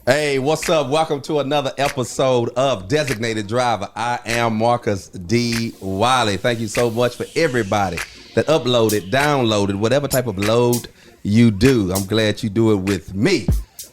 Hey, what's up? Welcome to another episode of Designated Driver. I am Marcus D. Wiley. Thank you so much for everybody that uploaded, downloaded, whatever type of load you do. I'm glad you do it with me.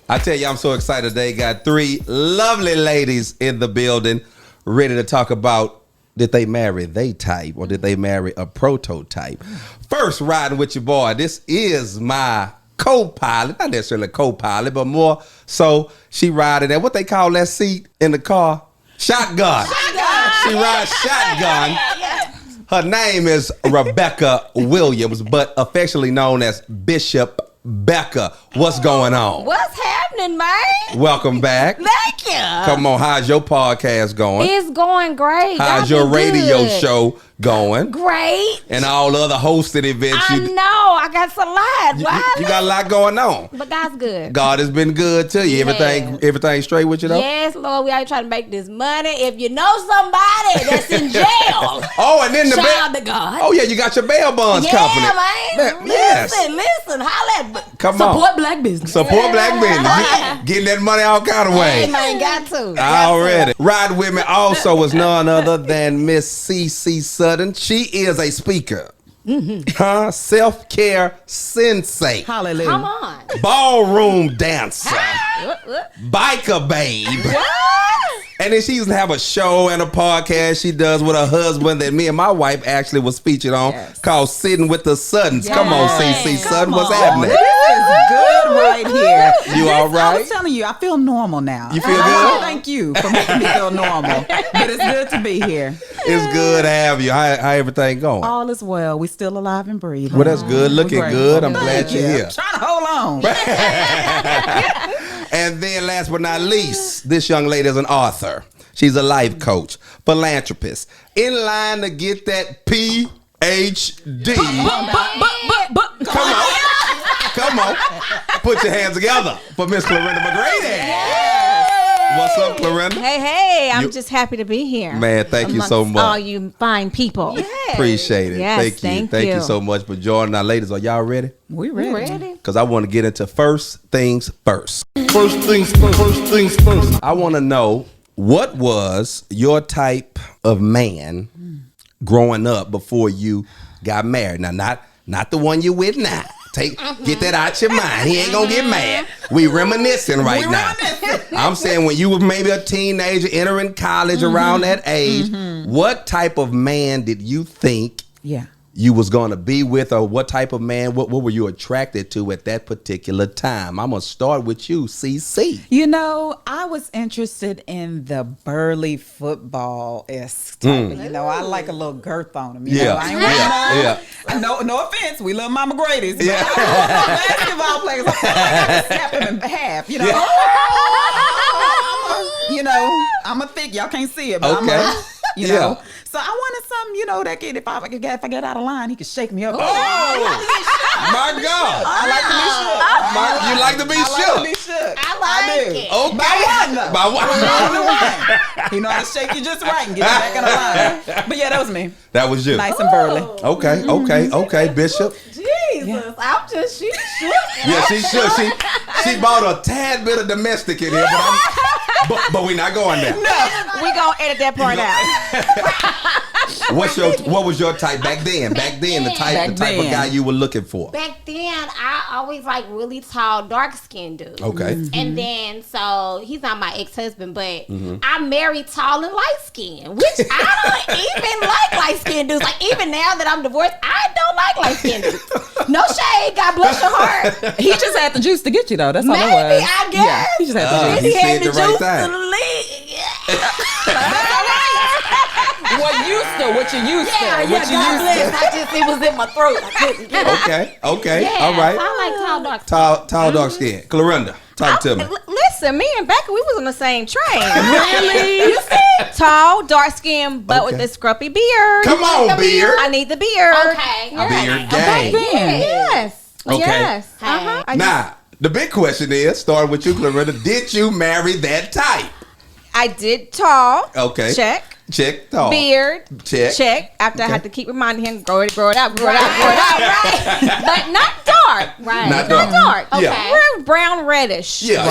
I tell you, I'm so excited today. Got three lovely ladies in the building ready to talk about, did they marry they type or did they marry a prototype? First, riding with your boy. This is my co-pilot, not necessarily co-pilot, but more so she riding at what they call that seat in the car? Shotgun. She rides shotgun. Her name is Rebecca Williams, but affectionately known as Bishop Becca. What's going on? What's happening, man? Welcome back. Thank you. Come on, how's your podcast going? It's going great. How's your radio show going? Great. And all the other hosted events. I know. I got a lot. You got a lot going on. But God's good. God has been good to you. Yeah. Everything straight with you though? Yes, Lord. We are trying to make this money. If you know somebody that's in jail, oh, and then the shout out to God. Oh yeah, you got your bail bonds company. Yeah, man. Listen. Holla at Come support on. black business. Support black business. Getting that money all kind of ways. Hey, man, got to. Already. Riding with me also is none other than Miss C.C. Sutton. She is a speaker. Mm-hmm. Self-care sensei. Hallelujah. Come on. Ballroom dancer. Biker babe. What? And then she used to have a show and a podcast she does with her husband that me and my wife actually was featured on called Sitting with the Suttons. Come on, CC Sutton. What's happening? This is good right here. You all right? I was telling you, I feel normal now. You feel good? Thank you for making me feel normal. But it's good to be here. It's good to have you. How everything going? All is well. We still alive and breathing. Well, that's good. Looking Great. good. I'm glad you're here. Trying to hold on. And then last but not least, this young lady is an author. She's a life coach, philanthropist, in line to get that PhD. Come on. Put your hands together for Miss Clarinda McGrady. What's up, Clarinda? Hey, I'm just happy to be here. Man, thank you so much. All you fine people. Yes. Appreciate it. Yes, Thank you so much for joining. Now, ladies, are y'all ready? We ready. Because I want to get into first things first. First things first. I want to know, what was your type of man growing up before you got married? Now, not the one you with now. Get that out your mind. He ain't gonna get mad. We reminiscing right now. I'm saying when you were maybe a teenager entering college around that age, what type of man did you think you was gonna be with, or what type of man, what were you attracted to at that particular time? I'm gonna start with you, CC. You know, I was interested in the burly football-esque type. You know, I like a little girth on him. You know, I ain't no offense, we love Mama Grady's. But basketball players, I snap him in half. You know, I'm a thick. Y'all can't see it, but I'm a, you know. So I wanted something, that kid, if I get out of line, he could shake me up. Oh, my God. I like to be shook. You like to be shook? I like it. Okay. By one. He know how to shake you just right and get you back in the line. But yeah, that was me. That was you. Nice and burly. Okay, Bishop. Jesus, I'm just shook. Yeah, she shook. She bought a tad bit of domestic in here, but we're not going there. No, we gonna edit that part out. What was your type back then? The type of guy you were looking for. Back then, I always like really tall, dark skinned dudes. Okay. And then, so he's not my ex-husband, but I married tall and light skinned, which I don't even like light skinned dudes. Like, even now that I'm divorced, I don't like light skinned dudes. No shade, God bless your heart. He just had the juice to get you though. That's all it was. Maybe, I guess. Yeah, he just had the juice. He He had said the the right juice thing. to leave. What you used to. God bless. It was in my throat. I couldn't get it. Okay. Yeah, All right. so I like tall, dark skin. Tall, dark skin. Clarinda, talk to me. Listen, me and Becca, we was on the same train. Really? You see? Tall, dark skin, but with this scruffy beard. Come on, beard. I need the beard. Okay. Beard gang. Yes. Okay. Yes. Uh-huh. Now, the big question is, starting with you, Clarinda, did you marry that type? I did tall. Okay. Check. Tall. Beard. Check. After I had to keep reminding him, grow it out. Right. But not dark. dark. Right. Not Not dark. dark. Yeah. We're brown reddish. Yeah.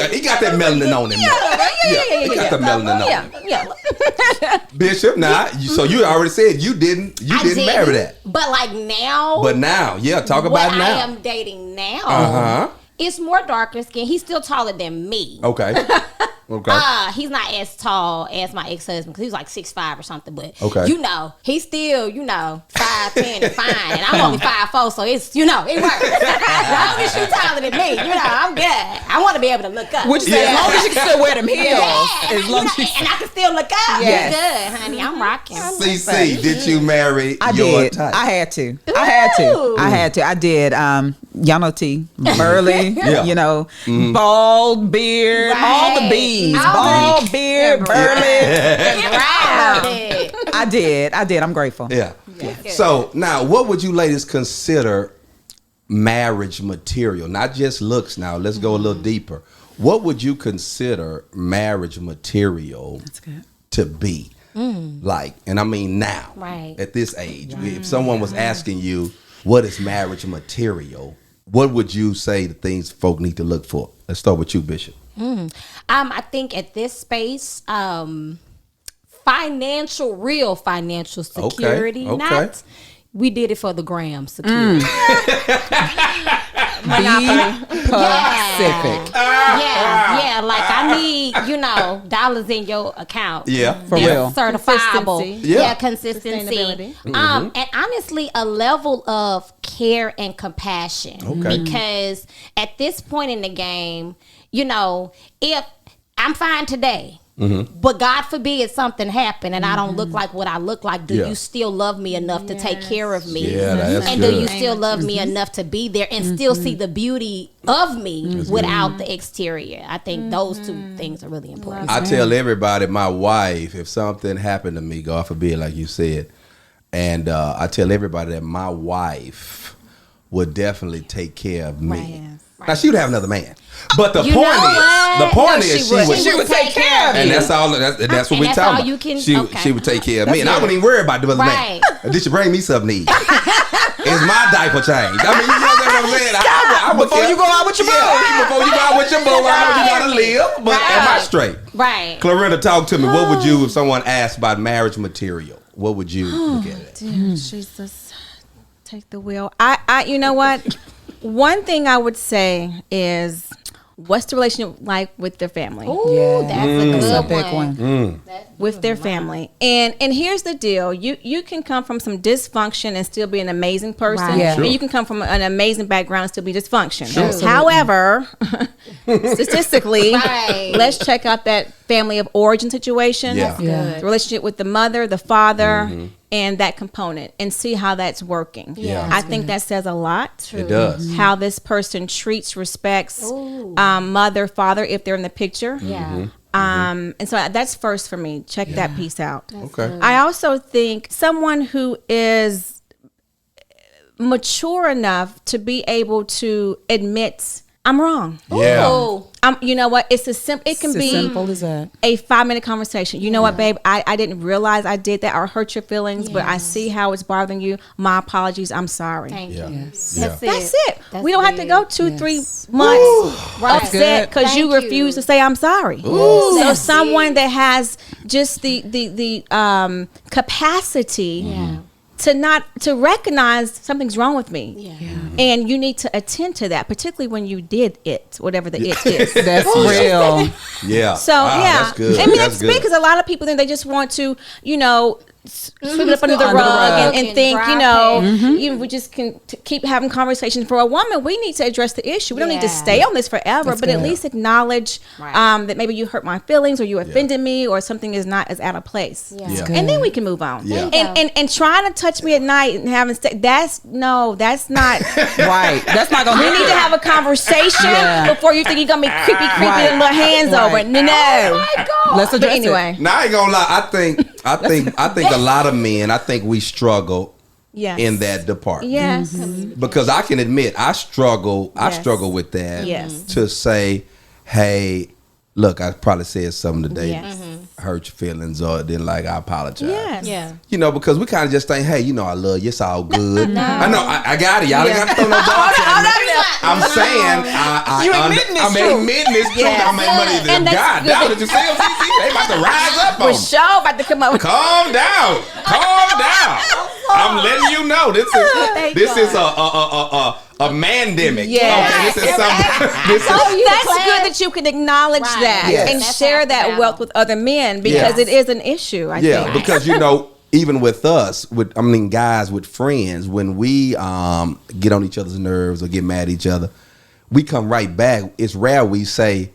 He got that melanin on him. He got the melanin on him. Yeah. Bishop, now, so you already said you didn't marry that. But like now. But now, talk about what now. I am dating now. Uh-huh. It's more darker skin. He's still taller than me. Okay. He's not as tall as my ex-husband because he was like 6'5" or something. But he's still 5'10" and fine, and I'm only 5'4", so it's it works. As long as you taller than me, I'm good. I want to be able to look up. Which as long as you can still wear them heels, as long as and I can still look up. Yes. It's good, honey. I'm rocking. CC, did you marry I your did. type? I had to. I did. Y'all know T. Burly. Yeah. Bald beard. All the B's. Bald beard. Burly. I did. I'm grateful. Yeah. So now, what would you ladies consider marriage material? Not just looks. Now, let's go a little deeper. What would you consider marriage material to be? Like, and I mean now, at this age, if someone was asking you, what is marriage material? What would you say the things folk need to look for? Let's start with you, Bishop. I think at this space, real financial security. Okay. Not we did it for the gram security. Pacific. Yeah. Like I need, dollars in your account. Yeah. For real. Certifiable. Consistency. Yeah. Consistency. Sustainability. And honestly, a level of care and compassion. Okay. Because at this point in the game, if I'm fine today, but God forbid something happened and I don't look like what I look like, do you still love me enough to take care of me? Yeah, that's and good. do you still love me enough to be there and still see the beauty of me without the exterior? I think those two things are really important. I tell everybody, my wife, if something happened to me, God forbid, like you said, and I tell everybody that my wife would definitely take care of me. Now she would have another man, but the point is she would take care of me, and that's all. That's what we talking about. She would take care of me, and I wouldn't even worry about the other man. Did she bring me something to eat? Is my diaper changed? I mean, you know what I'm saying? I would Before you go out with your boo. Before you go out with your boo, I know you gotta live. But am I straight? Right. Claretta, talk to me. What would you, if someone asked about marriage material, what would you look at it? Dear Jesus, take the wheel. I you know what? One thing I would say is, what's the relationship like with their family? Ooh, that's a big one. With their family. And here's the deal. You can come from some dysfunction and still be an amazing person. Right. Yeah. And you can come from an amazing background and still be dysfunction. Sure. However, statistically, Right. let's check out that family of origin situation. Yeah. Yeah. The relationship with the mother, the father, and that component, and see how that's working. Yeah. I think that says a lot. It does. How this person treats, respects mother, father, if they're in the picture. Yeah. And so that's first for me. Check that piece out. Okay. I also think someone who is mature enough to be able to admit, I'm wrong. Yeah. Ooh. You know what? It's it can It's be as simple as that. a 5-minute conversation. You know what, babe? I didn't realize I did that or hurt your feelings, but I see how it's bothering you. My apologies. I'm sorry. Thank Yeah. you. Yes. Yeah. That's it. That's We don't have to big. go 2-3 Yes. months Right. upset because Thank you you. refuse to say I'm sorry. Ooh, So that's someone that has just the capacity to recognize something's wrong with me. Yeah. And you need to attend to that, particularly when you did it, whatever the it is. That's real. Yeah. So Wow, yeah, that's good. I mean That's that's big good. because a lot of people think they just want to, sweep it up under the Under the rug rug. and And think, dry we just can keep having conversations. For a woman, we need to address the issue. We don't need to Yeah. stay on this forever, but at good. least acknowledge Right. that maybe you hurt my feelings or you offended me or something is not as out of place. Yeah. Yeah. And then we can move on. Yeah. And trying to touch me at night and having that's not. Right. That's not gonna We be need to have a conversation Yeah. before you think you're gonna be creepy Right. and little hands Right. over it. No. Oh my God. Let's But address anyway, Now I ain't gonna lie. I think a lot of men. I think we struggle yes. in that department. Yes. Because I can admit I struggle. I Yes. struggle with that. Yes. To say, hey, look, I probably said something today. Yes. hurt your feelings or didn't like, I apologize. Yes. Yeah. You know, because we kind of just think, hey, you know, I love you. It's all good. I know. I got it. Y'all ain't got to throw no darts at me. I'm saying, I'm admitting it's true. Yes. I mean, money. And that's God, good. now that you see them, they about to rise up on We're me. sure about to come up with. Calm down. Calm down. I'm letting you know this is a mandemic. Yeah. Okay, this is something. This So is, that's good that you can acknowledge Right. that Yes. and That's share half the that battle. wealth with other men because Yes. it is an issue. I yeah, think. because you know, even with us, guys with friends, when we get on each other's nerves or get mad at each other, we come right back. It's rare we say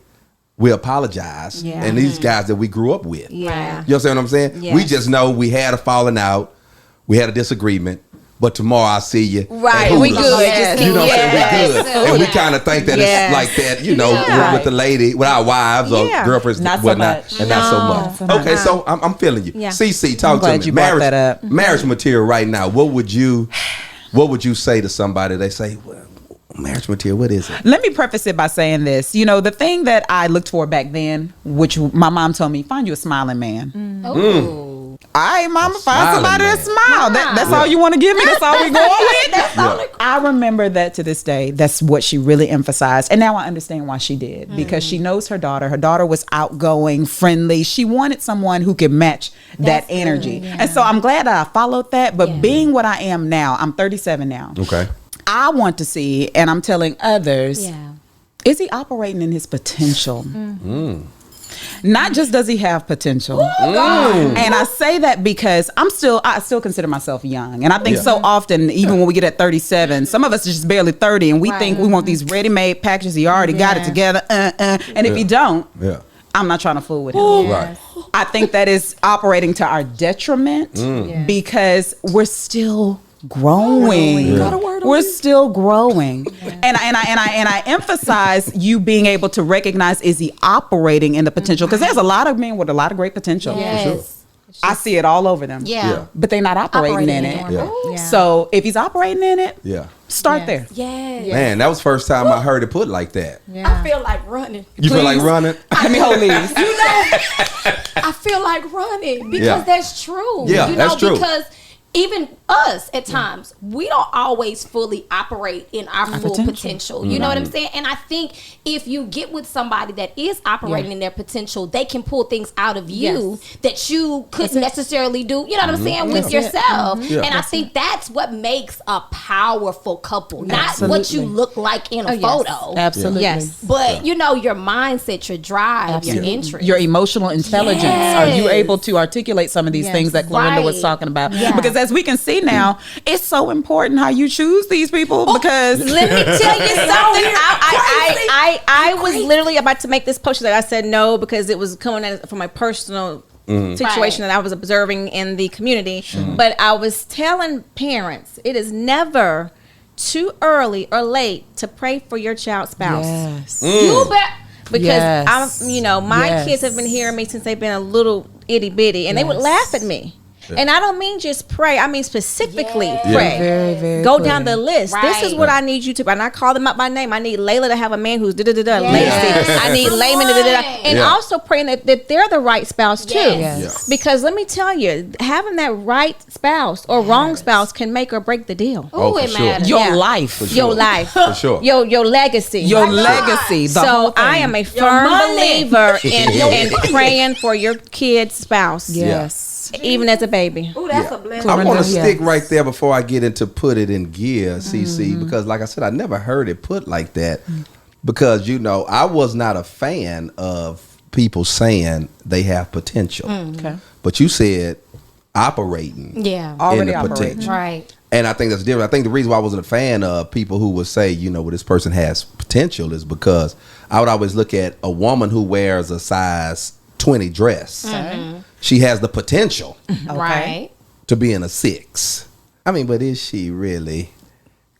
we apologize, Yeah. and these guys that we grew up with. Yeah. You understand what I'm saying? Yes. We just know we had a falling out, we had a disagreement, but tomorrow I'll see you. Right, at we Hooters. good. Yes. You know what I'm saying? Yes. We good. And we kind of think that Yes. it's like that, you know, Yeah. with the lady, with our wives or Yeah. girlfriends, Not so whatnot, much. and not so No. much. Not so much. Okay, so I'm feeling you. Yeah. CC, talk I'm glad to me. you brought that up. Marriage material right now. What would you say to somebody? They say, well, marriage material, what is it? Let me preface it by saying this. You know, the thing that I looked for back then, which my mom told me, find you a smiling man. Ooh. All right, mama, A find somebody smiling that smile. That's Yeah. all you want to give me? That's all we going with? That's only I remember that to this day. That's what she really emphasized. And now I understand why she did. Because she knows her daughter. Her daughter was outgoing, friendly. She wanted someone who could match that That's energy. good, yeah. And so I'm glad that I followed that. But Yeah. being what I am now, I'm 37 now. Okay. I want to see, and I'm telling others, Yeah. is he operating in his potential? Not just does he have potential. And I say that because I still consider myself young. And I think Yeah. so often, even when we get at 37, some of us are just barely 30 and we Right. think we want these ready-made packages. He already got it Yeah. together. And if Yeah. you don't, Yeah. I'm not trying to fool with him. Right. I think that is operating to our detriment because we're still growing. Yeah. Got a We're still growing. And I emphasize you being able to recognize, is he operating in the potential? Because there's a lot of men with a lot of great potential. Yes. I see it all over them. Yeah. Yeah. But they're not operating in it. Yeah. Yeah. So if he's operating in it, Yeah. start Yes. there. Yes. Man, that was the first time I heard it put like that. I feel like running. You feel like Please. running? Let me hold these. You know, I feel like running because Yeah. that's true. Yeah, you know, that's true. because even us at times, we don't always fully operate in our full potential. potential. You know what I'm saying? And I think if you get with somebody that is operating in their potential, they can pull things out of you that you couldn't necessarily do, you know what I'm saying, with yourself. Yeah. And I think that's what makes a powerful couple, not what you Absolutely. look like in a yes. photo. Absolutely. Yes. But you know, your mindset, your drive, your interest. Your emotional intelligence. Yes. Are you able to articulate some of these Yes. things that Clorinda was Right. talking about? Yeah. Because as we can see now, it's so important how you choose these people because Let me tell you something. I was literally about to make this post that I said no because it was coming at from my personal situation that I was observing in the community. But I was telling parents, it is never too early or late to pray for your child's spouse. yes. You bet. Because Yes. my Yes. kids have been hearing me since they've been a little itty bitty, and they would laugh at me. And I don't mean just pray. I mean specifically Yes. pray. Very, very Go clear. down the list. This is Right. what I need you to. And I call them up by name. I need Layla to have a man who's da da da da. Yes. Lacey. I need Come Layman to da da da. on. And Yeah. also praying that they're the right spouse too. Yes. Yes. Because let me tell you, having that right spouse or wrong spouse can make or break the deal. Oh, Ooh, for it sure. matters. Your Yeah. life. Your life. For sure. Your legacy. Your My legacy. The whole So thing. I am a firm money. believer in praying for your kid's spouse. Yes. Even as a baby. Ooh, that's Yeah. a blessing. I want to Yes. stick right there before I get into put it in gear, CC, because like I said, I never heard it put like that. Because, you know, I was not a fan of people saying they have potential. Okay. But you said operating Yeah. Already in the operating. potential. Right. And I think that's different. I think the reason why I wasn't a fan of people who would say, you know, well, this person has potential is because I would always look at a woman who wears a size 20 dress. She has the potential Right. to be in a 6. I mean, but is she really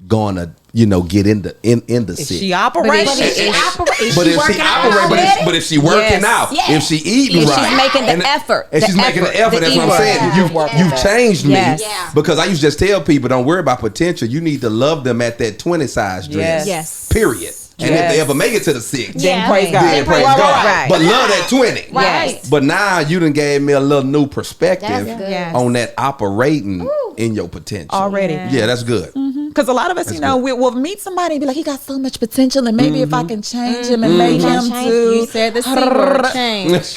gonna, you know, get in the Is 6? she operating? But if she operate, But if she operate, but if she working Yes. out, Yes. if she eating If right, she's making the and- effort, and the she's making the effort, effort. the That's what I'm effort. saying. Yeah. You've changed me Yes. Yeah. because I used to just tell people, don't worry about potential. You need to love them at that 20 size dress. Yes. Yes. Period. And if they ever make it to the 6, Then praise God. then praise God. Right. But love that 20. Right. But now you done gave me a little new perspective That's good. Yes. on that operating in your potential. Already. Yeah, that's good. Because a lot of us, we'll meet somebody and be like, he got so much potential, and maybe if I can change him and make him to. You said the C word, change.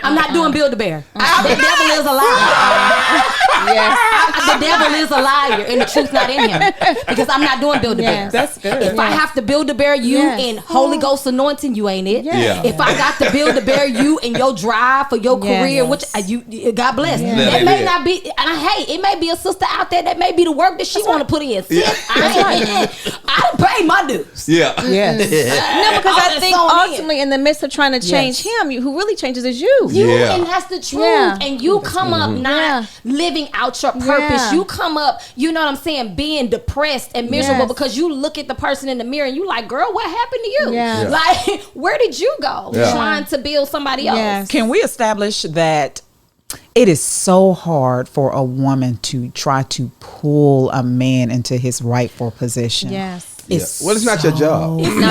I'm not doing Build a Bear. The devil is a liar. The devil is a liar, and the truth's not in him. Because I'm not doing Build a Bear. That's good. If I have to Build a Bear you in Holy Ghost anointing, you ain't it. Yeah. If I got to Build a Bear you in your drive for your career, which you God bless. That may not be. And hey, it may be a sister out there that may be the work that she want to put in. I done paid my dues. Yeah. No, because I think ultimately in the midst of trying to change him, who really changes is you. And that's the truth. Yeah. And you come up not living out your purpose. Yeah. You come up, you know what I'm saying, being depressed and miserable Yes. because you look at the person in the mirror and you like, girl, what happened to you? Yeah. Yeah. Like, where did you go? Yeah. Trying to build somebody else. Yes. Can we establish that it is so hard for a woman to try to pull a man into his rightful position? Yes. Well, it's not your job. No.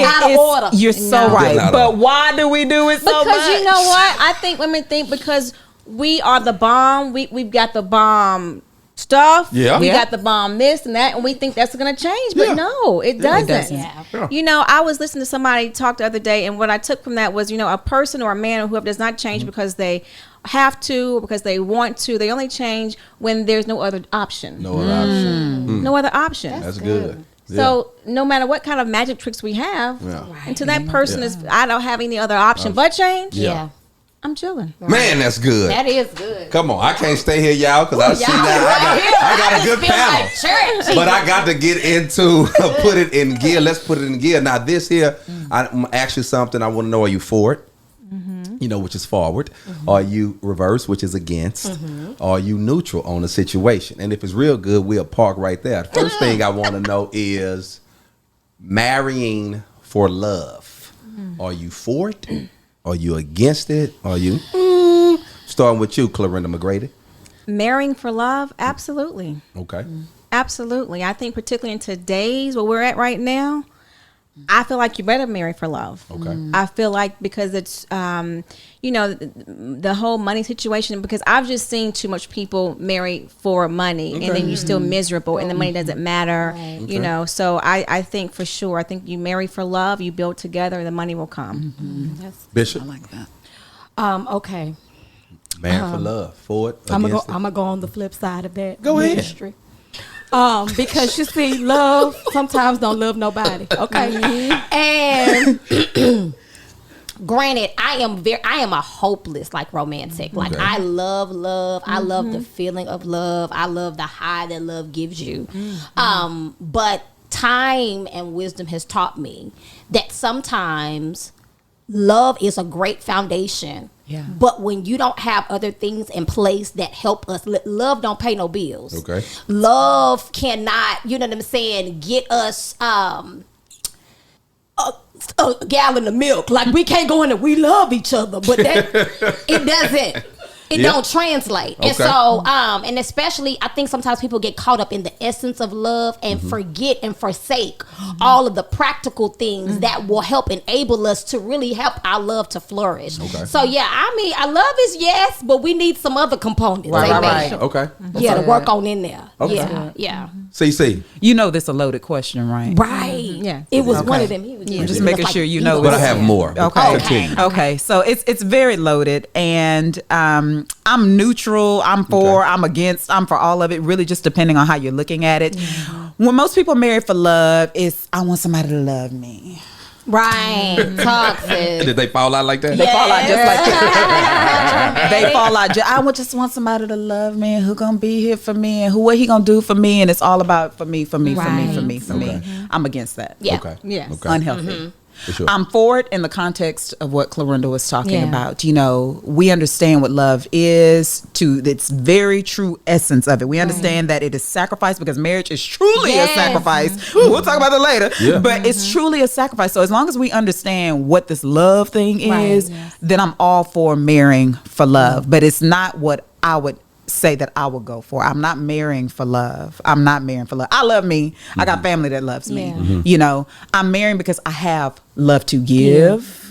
Out of order. You're so No. right. Not But all. why do we do it so much? Because you know what? I think women think because we are the bomb, we've got the bomb stuff. Yeah. We Yeah. got the bomb this and that, and we think that's going to change. But Yeah. no, it doesn't. doesn't. Yeah. You know, I was listening to somebody talk the other day, and what I took from that was, a person or a man or whoever does not change because they have to or because they want to. They only change when there's no other option. No other option. No other option. That's good. So no matter what kind of magic tricks we have, Yeah. until that person is, I don't have any other option but change. Yeah. I'm chilling. Man, that's good. That is good. Come on, I can't stay here, y'all, because I see that I got a good panel. Church. But I got to get into put it in gear. Let's put it in gear. Now, this here, I'm actually something I want to know. Are you for it? Which is forward. Are you reverse, which is against? Are you neutral on the situation? And if it's real good, we'll park right there. First thing I want to know is marrying for love. Are you for it? Are you against it? Are you? Starting with you, Clarinda McGrady. Marrying for love? Absolutely. Okay. Absolutely. I think particularly in today's, where we're at right now, I feel like you better marry for love. Okay. I feel like because it's, the whole money situation, because I've just seen too much people marry for money and then you're still miserable and the money doesn't matter, so I think for sure, I think you marry for love, you build together, the money will come. Bishop. I like that. Okay. Man for love. For it. I'm Against gonna go on the flip side of that. Go ahead. Ministry. Because you see, love sometimes don't love nobody. Okay. And granted, I am a hopeless romantic. Like Okay. I love love. I love the feeling of love. I love the high that love gives you. But time and wisdom has taught me that sometimes love is a great foundation. Yeah. But when you don't have other things in place that help us, love don't pay no bills. Okay. Love cannot, you know what I'm saying, get us a gallon of milk. Like we can't go in and we love each other, but that it doesn't. It Yeah. don't translate. Okay. And so, and especially, I think sometimes people get caught up in the essence of love and forget and forsake all of the practical things that will help enable us to really help our love to flourish. Okay. So, yeah, I mean, our love is yes, but we need some other components. Right, Amen. right. Okay. Yeah, to work on in there. Okay. Yeah, yeah. CC. You know this a loaded question, right? Right. Yeah. It was Okay. one of them. He was I'm just making sure you know. But I have more. Okay. Continue. Okay. So it's very loaded, and I'm neutral. I'm for. Okay. I'm against. I'm for all of it. Really, just depending on how you're looking at it. When most people marry for love, it's I want somebody to love me. Right. Toxic. Did they fall out like that? They fall out just like that. They fall out. I just want somebody to love me, and who gonna be here for me, and what he gonna do for me, and it's all about for me. Okay. I'm against that. Yeah. Okay. Yes. Okay. Unhealthy. For sure. I'm for it in the context of what Clarinda was talking Yeah. about. We understand what love is to its very true essence of it. We understand that it is sacrifice because marriage is truly Yes. a sacrifice. We'll talk about that later. Yeah. But it's truly a sacrifice. So as long as we understand what this love thing is, then I'm all for marrying for love. But it's not what I would say that I would go for. I'm not marrying for love. I love me. I got family that loves me. You know, I'm marrying because I have love to give.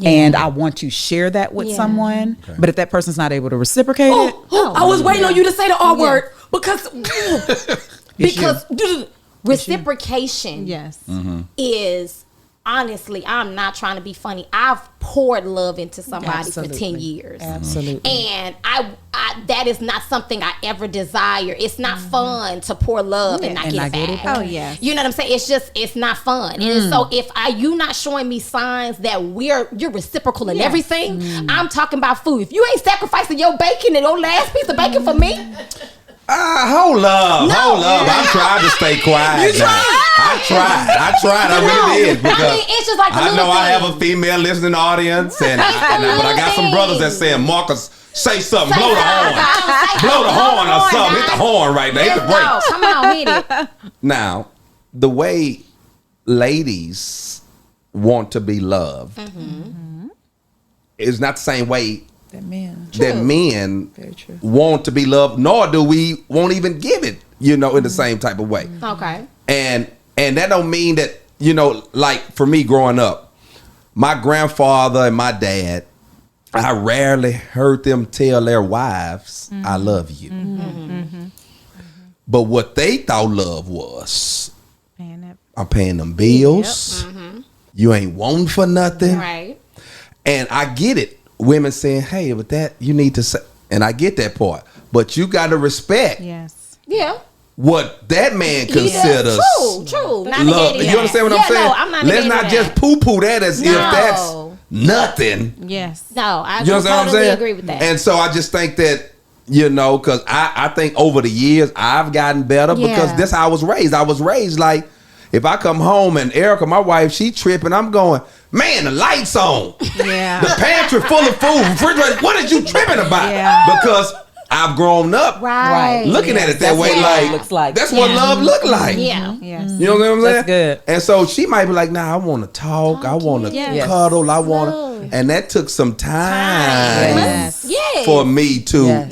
And I want to share that with someone. Okay. But if that person's not able to reciprocate it. I was waiting on you to say the R word because reciprocation is, honestly, I'm not trying to be funny. I've poured love into somebody for 10 years. Absolutely. And I that is not something I ever desire. It's not fun to pour love and not get it back. Oh, yeah. You know what I'm saying? It's just, it's not fun. And so if you not showing me signs that you're reciprocal in everything, I'm talking about food. If you ain't sacrificing your bacon and your last piece of bacon for me. Hold up. I'm trying to stay quiet. I tried. I really did. Because it's just like I know I have a female listening audience, but I got some brothers that saying, Marcus, say something. Blow the horn. Blow the horn or something. Hit the horn right now. Hit the brakes. Come on, hit it. Now, the way ladies want to be loved is not the same way that men want to be loved, nor do we won't even give it, in the same type of way. Okay. And that don't mean that, like for me growing up, my grandfather and my dad, I rarely heard them tell their wives, I love you. But what they thought love was, I'm paying them bills. You ain't wanting for nothing. Right. And I get it. Women saying, hey, but that you need to say, and I get that part. But you got to respect what that man considers true. love. You understand what I'm saying? No, I'm not. Let's not just poo-poo that as if that's nothing. Yes. No, I you understand what I'm saying? agree with that. And so I just think that, because I think over the years I've gotten better because that's how I was raised. I was raised like, if I come home and Erica, my wife, she tripping, I'm going, man, the lights on. Yeah. The pantry full of food. Refrigerator. What are you tripping about? Yeah. Because I've grown up looking at it that way. Looks like. That's what love look like. Yeah. Yes. You know what I'm saying? That's good. And so she might be like, nah, I want to talk. I want to cuddle. I want to. And that took some time for me to,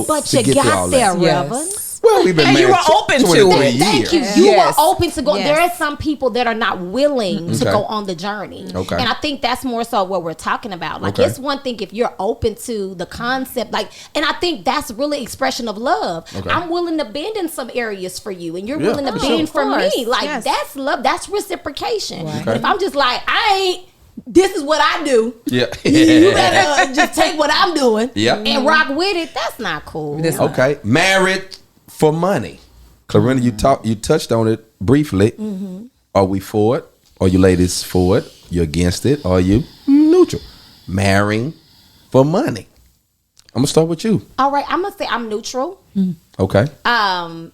but to you get got there, Reverend. Well, we've been married you were open to it. Thank you. You were open to go. There are some people that are not willing to go on the journey. Okay. And I think that's more so what we're talking about. Like, it's one thing if you're open to the concept, and I think that's really expression of love. Okay. I'm willing to bend in some areas for you, and you're willing to bend for me. Like, that's love. That's reciprocation. Right. But if I'm just like, this is what I do. Yeah. You better just take what I'm doing and rock with it. That's not cool. Okay. Married for money. Clarina, you touched on it briefly. Are we for it? Are you ladies for it? You against it? Are you neutral? Marrying for money. I'm gonna start with you. All right, I'm gonna say I'm neutral. Okay.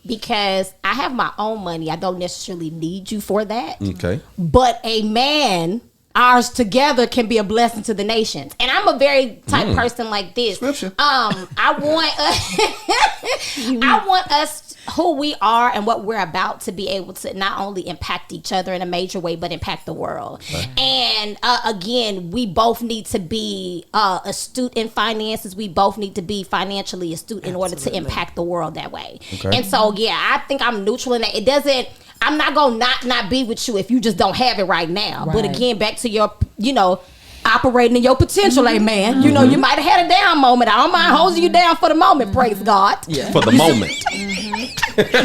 Because I have my own money. I don't necessarily need you for that. Okay. But a man, ours together can be a blessing to the nations. And I'm a very type person like this. Scripture. I want us who we are and what we're about to be able to not only impact each other in a major way, but impact the world. Right. And again, we both need to be astute in finances. We both need to be financially astute in order to impact the world that way. Okay. And so, I think I'm neutral in that. It doesn't, I'm not going to not be with you if you just don't have it right now. Right. But again, back to your, operating in your potential, amen. You might have had a down moment. I don't mind holding you down for the moment, praise God. Yeah. For the moment.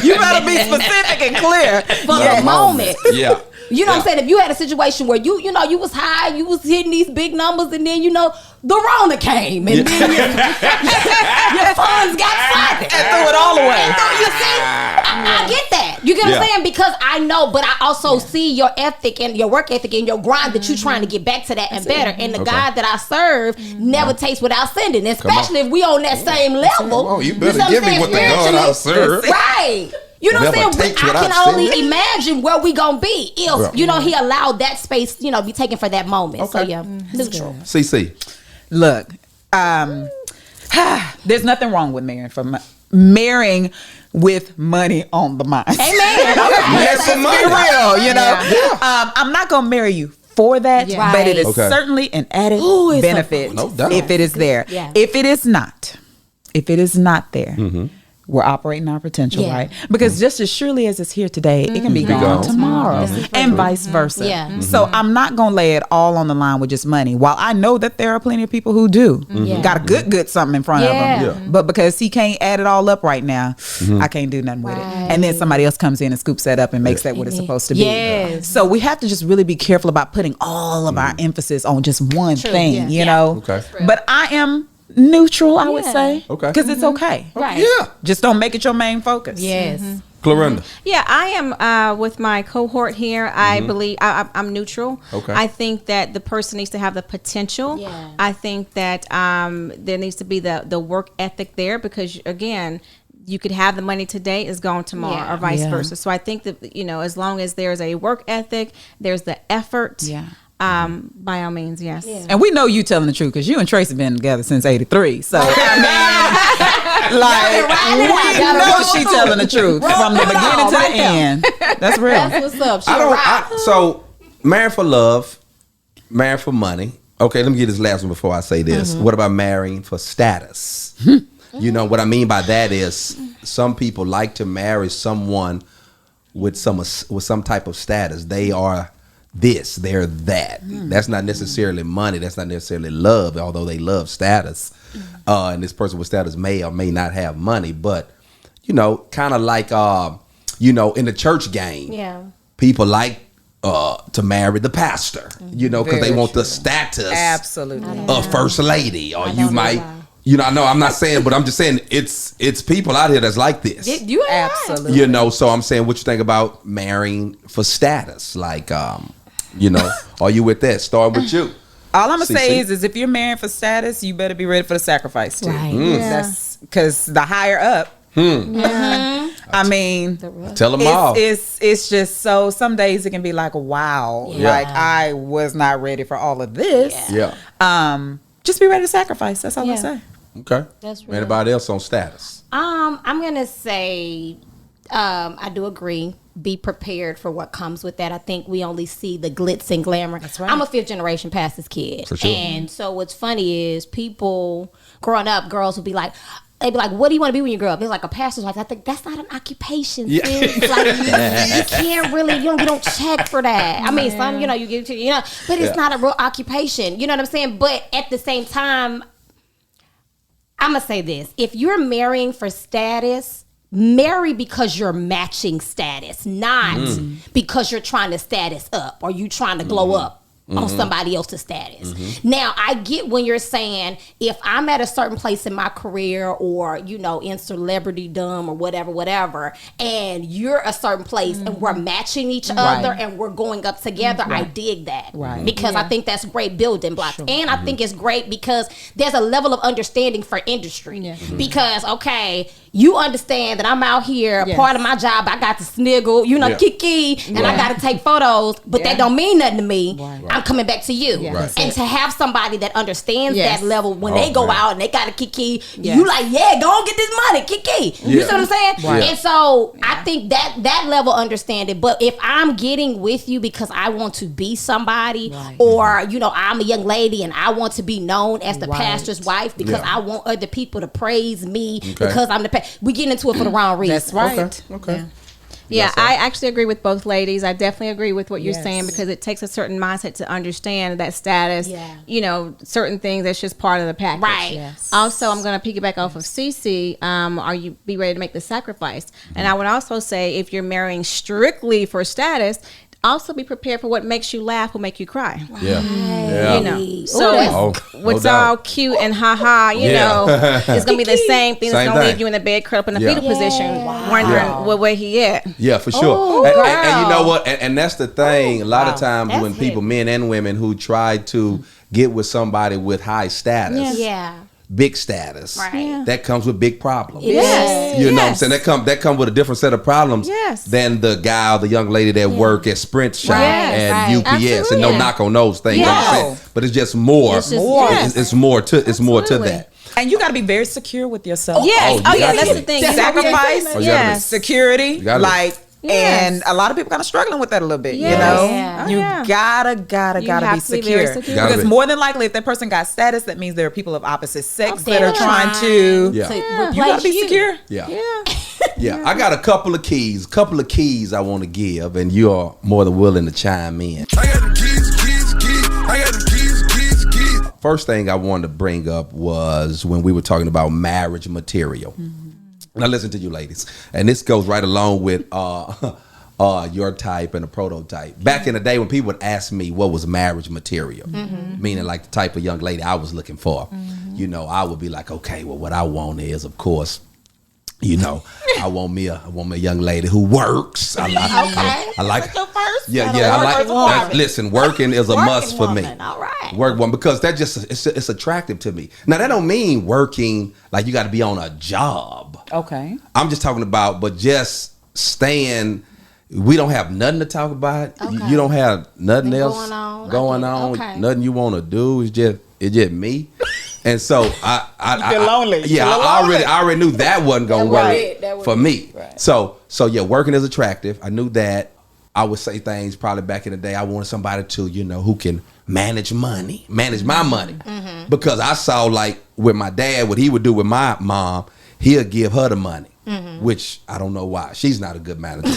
You better be specific and clear. For the moment. Yeah. You know what I'm saying? If you had a situation where you was high, you was hitting these big numbers, and then the Rona came, and then your funds got flooded and threw it all away. You see, I get that. You get what I'm saying? Because I know, but I also see your ethic and your work ethic and your grind that you're trying to get back to that and better. And the God that I serve never takes without sending, especially if we on that same level. Oh, you better give me what the God I serve. Right. You know what I'm saying? I can only imagine where we gonna be if he allowed that space, be taken for that moment. Okay. So neutral. CC. Look, there's nothing wrong with marrying with money on the mind. Amen. Let's be real, I'm not gonna marry you for that, but it is certainly an added benefit if it is there. Yeah. If it is not, if it is not there, we're operating our potential, right? Because just as surely as it's here today, it can be gone tomorrow, and vice versa. Yeah. So I'm not gonna lay it all on the line with just money. While I know that there are plenty of people who do got a good something in front of them, but because he can't add it all up right now, I can't do nothing with it. And then somebody else comes in and scoops that up and makes that what it's supposed to be. Yes. So we have to just really be careful about putting all of our emphasis on just one thing, you know. Okay. But I am neutral, I would say. Okay. Because it's okay. Right. Yeah. Just don't make it your main focus. Yes. Clorinda. Yeah, I am with my cohort here. I believe I'm neutral. Okay. I think that the person needs to have the potential. Yeah. I think that there needs to be the work ethic there, because again, you could have the money today, it's gone tomorrow, or vice versa. So I think that, you know, as long as there's a work ethic, there's the effort. Yeah. By all means, yes. Yeah. And we know you telling the truth because you and Tracy been together since '83. So I mean, like we know she telling the truth from the beginning to the end. That's real. That's what's up. So married for love, married for money. Okay, let me get this last one before I say this. What about marrying for status? You know what I mean by that is some people like to marry someone with some type of status. They are this, they're that. That's not necessarily money. That's not necessarily love, although they love status. And this person with status may or may not have money, but you know, kind of like you know, in the church game, people like to marry the pastor, you know, because they want the status of first lady, or you might. You know, I know I'm not saying, but I'm just saying it's people out here that's like this. You Absolutely. You know, so I'm saying, what you think about marrying for status? Like, you know, are you with that? Starting with you. All I'm gonna say is if you're marrying for status, you better be ready for the sacrifice too. Right. That's because the higher up. I mean, Tell them all. It's just so. Some days it can be like, wow, like I was not ready for all of this. Just be ready to sacrifice. That's all I say. Okay. That's real. Anybody else on status? I'm gonna say, I do agree. Be prepared for what comes with that. I think we only see the glitz and glamour. That's right. I'm a 5th generation pastor's kid. For sure. And so what's funny is people growing up, girls will be like, they'd be like, what do you want to be when you grow up? They're like, a pastor's wife. I think that's not an occupation. Yeah. Sis. Like, you can't really, you don't check for that. I mean, some, you know, you get to, you know, but it's not a real occupation. You know what I'm saying? But at the same time, I'm going to say this. If you're marrying for status, marry because you're matching status, not because you're trying to status up or you trying to glow up on somebody else's status. Now, I get when you're saying, if I'm at a certain place in my career or, you know, in celebritydom or whatever, and you're a certain place and we're matching each other and we're going up together, I dig that. Because I think that's great building blocks. And I think it's great because there's a level of understanding for industry. Because, okay, you understand that I'm out here, part of my job, I got to sniggle, you know, kiki, and I got to take photos, but that don't mean nothing to me. I'm coming back to you. And to have somebody that understands that level when they go out and they got a kiki, you like, go and get this money, kiki. You see what I'm saying? And so I think that level understanding, but if I'm getting with you because I want to be somebody, or, you know, I'm a young lady and I want to be known as the pastor's wife because I want other people to praise me because I'm the we get into it for the wrong reason. That's right. Okay. Yeah, I actually agree with both ladies. I definitely agree with what you're saying, because it takes a certain mindset to understand that status, you know, certain things that's just part of the package. Right. Also, I'm going to piggyback off of Cece. Are you be ready to make the sacrifice? And I would also say, if you're marrying strictly for status, also be prepared for what makes you laugh will make you cry. You know, so what's all cute and haha, you know, it's gonna be the same thing that's gonna leave you in the bed curled up in the fetal position, wondering where he at. Yeah, for sure. And you know what? And that's the thing. A lot of times when people, men and women, who try to get with somebody with high status, big status, that comes with big problems. You know what I'm saying? That come with a different set of problems than the guy or the young lady that work at Sprint shop and UPS. Absolutely. And no knock on those things. You know what I'm saying? But it's just more. It's more to that. And you got to be very secure with yourself. That's the thing. Sacrifice, security, like And a lot of people kind of struggling with that a little bit, Yes. you know? Yeah. You Yeah. gotta You be have to be very secure. secure. Gotta Because be. more than likely, if that person got status, that means there are people of opposite sex that are They're trying to. Yeah. You gotta be secure. Yeah. Yeah. Yeah, I got a couple of keys I want to give, and you are more than willing to chime in. I got the keys. I got the keys. First thing I wanted to bring up was when we were talking about marriage material. Now listen to you ladies, and this goes right along with your type and a prototype. Back in the day when people would ask me what was marriage material, meaning like the type of young lady I was looking for, you know, I would be like, okay, well, what I want is, of course, you know, I want me a young lady who works. I like your first. I like. Listen, working is a must for me. All right. Work one, because that just it's attractive to me. Now that don't mean working like you got to be on a job. Okay. I'm just talking about, but just staying. We don't have nothing to talk about. Okay. You don't have nothing else going on. Okay. Nothing you want to do. It's just me. And so I feel lonely. Yeah, I already knew that wasn't gonna work for me. Right. So yeah, working is attractive. I knew that. I would say things probably back in the day. I wanted somebody to, you know, who can manage my money, because I saw like with my dad what he would do with my mom. He'll give her the money, which I don't know why. She's not a good manager.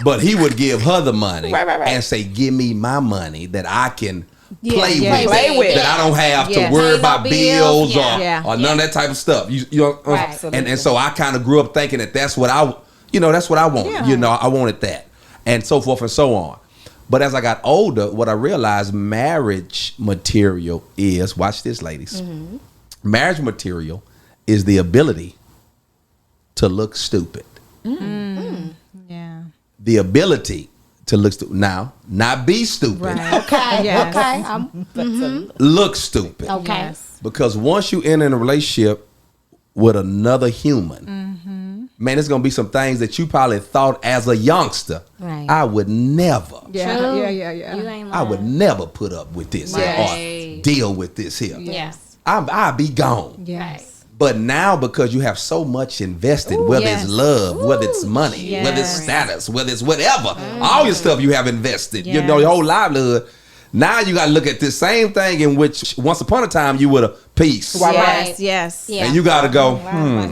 But he would give her the money and say, give me my money that I can play with. That I don't have to worry Pay no about bills Yeah. or none of that type of stuff. You know, Right. and so I kind of grew up thinking that's what I wanted. Yeah. You know, I wanted that, and so forth and so on. But as I got older, what I realized marriage material is, watch this, ladies. Marriage material is the ability to look stupid. Yeah. The ability to look stupid. Now, not be stupid. Right. Okay. Yes. Okay. Look stupid. Okay. Yes. Because once you enter in a relationship with another human, man, it's gonna be some things that you probably thought as a youngster, Right. I would never. Yeah. True. Yeah. You ain't lying. I would never put up with this Right. or deal with this here. Yes. I'd be gone. Yes. But now, because you have so much invested, whether yes. it's love, whether it's money, whether it's Yes. status, whether it's whatever, all your stuff you have invested, you know, Yes. your whole livelihood. Now you got to look at this same thing in which once upon a time you were a piece. Yes. Yes. Yeah. And you got to go,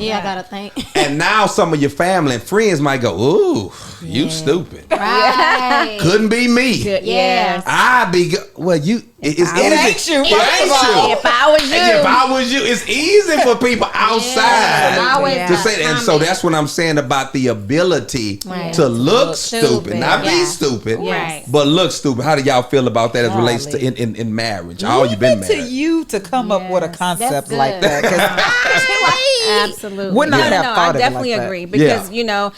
Yeah, I gotta think. And now some of your family and friends might go, ooh, you stupid. Right. Couldn't be me. Yes. I be, well, it's easy. ain't you. It ain't you. If I was you. If I was you, it's easy for people outside I always to say that. And so that's what I'm saying about the ability Right. to look stupid, not be Yeah. stupid, Right. but look stupid. How do y'all feel about that as relates to in marriage? All you've been Leave it married. to you to come up with a concept That's like good. that. 'Cause Absolutely. Would not have thought I of it definitely like that. agree because Yeah. you know,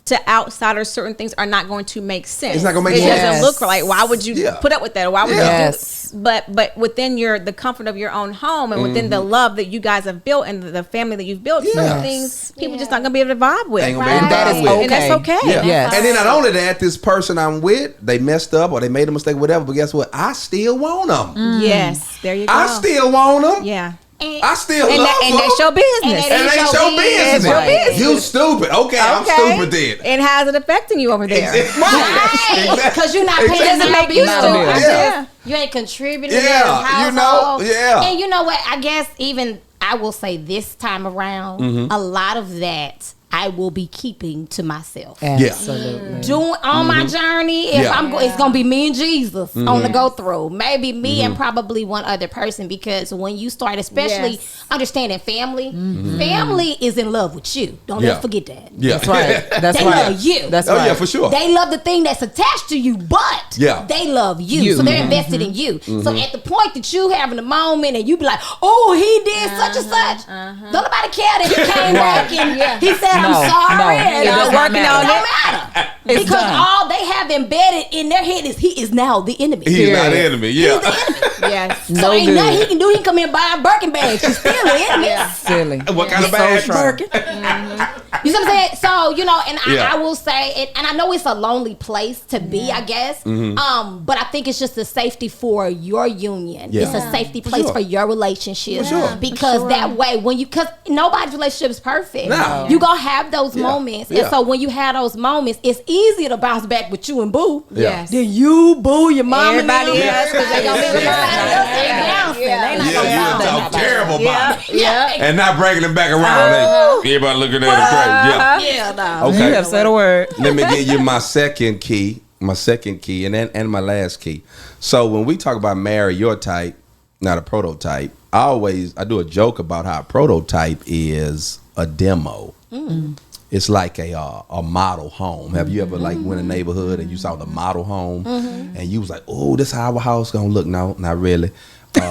to outsiders, certain things are not going to make sense. It's not gonna make it sense. doesn't look right. Why would you Yeah. put up with that? Or why would Yes. you do? But within the comfort of your own home and within the love that you guys have built and the family that you've built, Yes. certain things people just not gonna be able to vibe with. Ain't gonna be able to That vibe is with. okay. And that's okay. Yeah. Yes. And then not only that, this person I'm with, they messed up or they made a mistake, whatever. But guess what? I still want them. Yes, there you go. I still want them. yeah. I still And, love and them. that's your business. And it ain't your business. It's your business. You stupid. Okay, I'm stupid then. And how's it affecting you over there? Right. Because you're not paying Doesn't no make you bills. stupid. Yeah. You ain't contributing Yeah, to the you know, household. yeah. And you know what? I guess even I will say this time around, a lot of that I will be keeping to myself. absolutely. Doing on my journey, if Yeah. it's gonna be me and Jesus on the go through. Maybe me and probably one other person, because when you start, especially Yes. understanding family, family is in love with you. Don't Yeah. ever forget that. Yeah. That's right. That's They right. love you. That's Oh, right. yeah, for sure. They love the thing that's attached to you, but Yeah. they love you. You. So they're invested in you. So at the point that you having a moment and you be like, oh, he did such and such. Don't nobody care that he came back and he said, I'm No, sorry. no. And It does not it matter. don't matter. It's because done. all they have embedded in their head is he is now the enemy. He's not the enemy. Yeah. He's the enemy. Yes. So No ain't good. nothing he can do. He can come in and buy a Birkin bag. She's still the enemy. Silly. What kind of bag? Birkin. You see what I'm saying? So, you know, and Yeah. I will say it, and I know it's a lonely place to be, I guess. But I think it's just a safety for your union. Yeah. It's a safety place sure. for your relationship. For sure. Because that way, because nobody's relationship is perfect. No. You gonna have those moments. Yeah. And so when you have those moments, it's easier to bounce back with you and boo. Yeah. Then you, boo, your mom, Everybody and them. else, 'cause they gonna be Everybody else ain't bouncing. They not Yeah, gonna you bounce. talk terrible about it. Yeah. And not bringing it back around. Everybody looking at it crazy. Yeah. Yeah, no. Okay. You have said a word. Let me give you my second key, and my last key. So when we talk about marry your type, not a prototype, I do a joke about how a prototype is a demo. It's like a model home. Have you ever like went in a neighborhood and you saw the model home and you was like, oh, this how our house gonna look? No, not really. You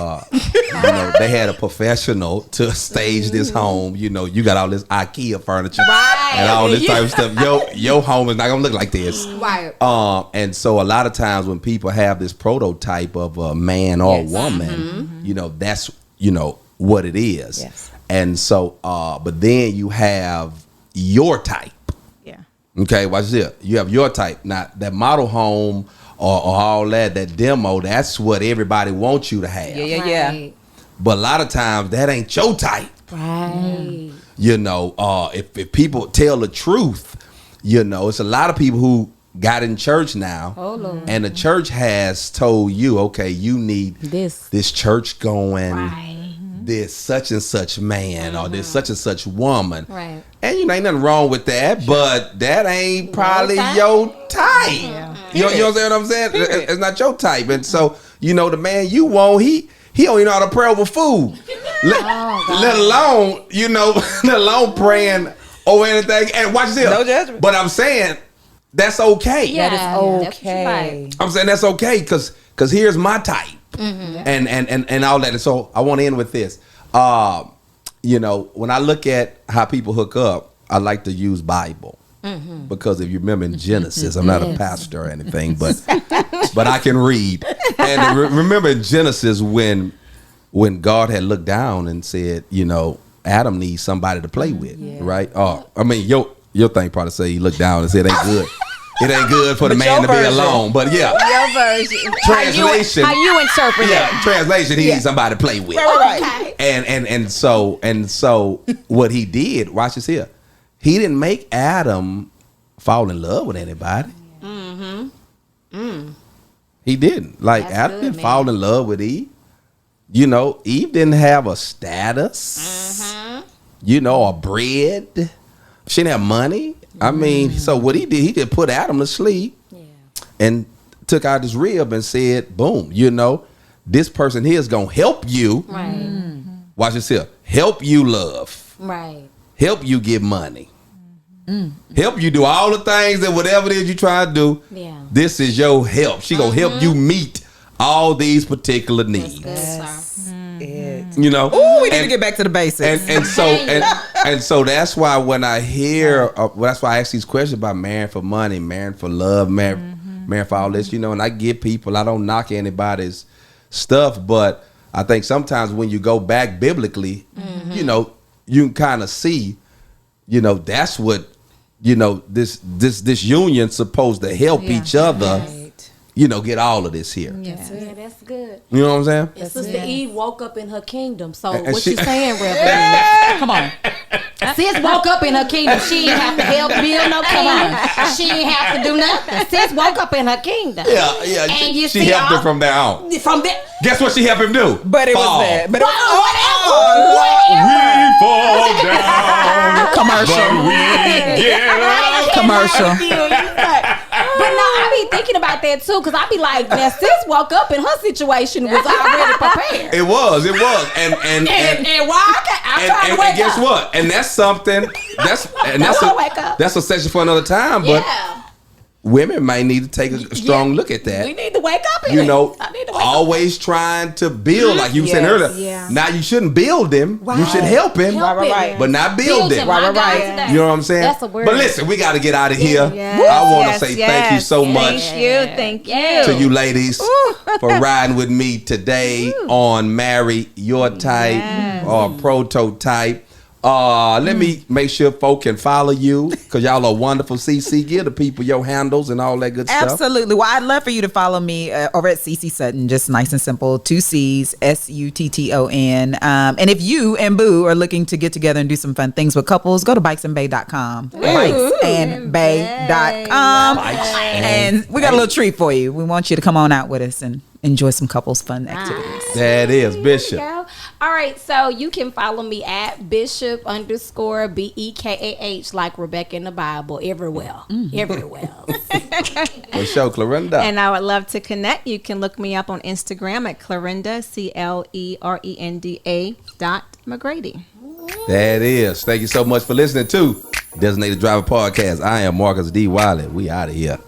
know, they had a professional to stage this home. You know, you got all this IKEA furniture and all this type of stuff. Your home is not gonna look like this. Right. And so a lot of times when people have this prototype of a man or a woman, you know, that's, you know, what it is. Yes. And so, but then you have your type. Yeah. Okay, watch this. You have your type. Now, that model home or all that demo, that's what everybody wants you to have. Yeah. But a lot of times, that ain't your type. Right. You know, if people tell the truth, you know, it's a lot of people who got in church now, and the church has told you, okay, you need this church going, this such and such man, or this such and such woman. Right. And you know, ain't nothing wrong with that, but that ain't probably your type. You know what I'm saying? It's not your type. And so, you know, the man you want, he don't even know how to pray over food. Let alone, you know, let alone praying over anything. And watch this. No judgment. But I'm saying that's okay. Yeah. That is okay. That's right. I'm saying that's okay because here's my type. And all that. And so I want to end with this. You know, when I look at how people hook up, I like to use Bible. Because if you remember in Genesis, I'm not a pastor or anything, but I can read. And remember in Genesis when God had looked down and said, you know, Adam needs somebody to play with, right? Oh, I mean, your thing probably say he looked down and said it ain't good. It ain't good for the man to be alone. But yeah, Your version. translation. How you interpret it. Yeah, translation. He needs somebody to play with. Right. And so what he did, watch this here. He didn't make Adam fall in love with anybody. He didn't. Like That's Adam good, didn't man. fall in love with Eve. You know, Eve didn't have a status. You know, or bread. She didn't have money. I mean, so what he did, he just put Adam to sleep and took out his rib and said, boom, you know, this person here is going to help you. Right. Watch this here. Help you love. Right. Help you get money. Help you do all the things that whatever it is you try to do. Yeah. This is your help. She going to help you meet all these particular needs. Good, sir. You know? Ooh, we need to get back to the basics. And so that's why when I hear, that's why I ask these questions about marrying for money, marrying for love, marrying for all this, you know, and I get people, I don't knock anybody's stuff, but I think sometimes when you go back biblically, you know, you can kind of see, you know, that's what, you know, this union's supposed to help each other, you know, get all of this here. Yeah, that's good. You know what I'm saying? And Sister Eve woke up in her kingdom. So And what she- you saying, Reverend? Come on. Sis woke up in her kingdom. She ain't have to help build no kingdom. She ain't have to do nothing. Sis woke up in her kingdom. Yeah. And you She see helped all- her from there on. From there. Guess what she helped him do? But it Fall. was that. But it Whatever. We fall down, commercial. but we get up. Commercial. But no, I be thinking about that too, because I be like, now sis woke up and her situation was already prepared. It was, and why I'm trying to wake and guess up. what? And that's something. That's wanna wake up. that's a session for another time. But Yeah. women might need to take a strong look at that. We need to wake up in You it. know, I need to always trying to build, like you were saying earlier. Yeah. Now you shouldn't build him. You should help him, Right. but not build him. Right. You know what I'm saying? That's a word. But listen, we got to get out of here. Yes, I want to yes, say yes. thank you so much Thank you. to you ladies for riding with me today on Marry Your Type or Prototype. Let me make sure folk can follow you because y'all are wonderful. CC, give the people your handles and all that good stuff. Absolutely. Well, I'd love for you to follow me over at CC Sutton. Just nice and simple. 2 C's, SUTTON. And if you and Boo are looking to get together and do some fun things with couples, go to bikesandbay.com. Bikesandbay.com. And we got a little treat for you. We want you to come on out with us and enjoy some couples fun activities. That is Bishop. All right, so you can follow me at Bishop_BEKAH like Rebecca in the Bible everywhere. Everywhere. For sure, Clarinda. And I would love to connect. You can look me up on Instagram at Clarenda, CLERENDA.McGrady. That is. Thank you so much for listening to Designated Driver Podcast. I am Marcus D. Wiley. We out of here.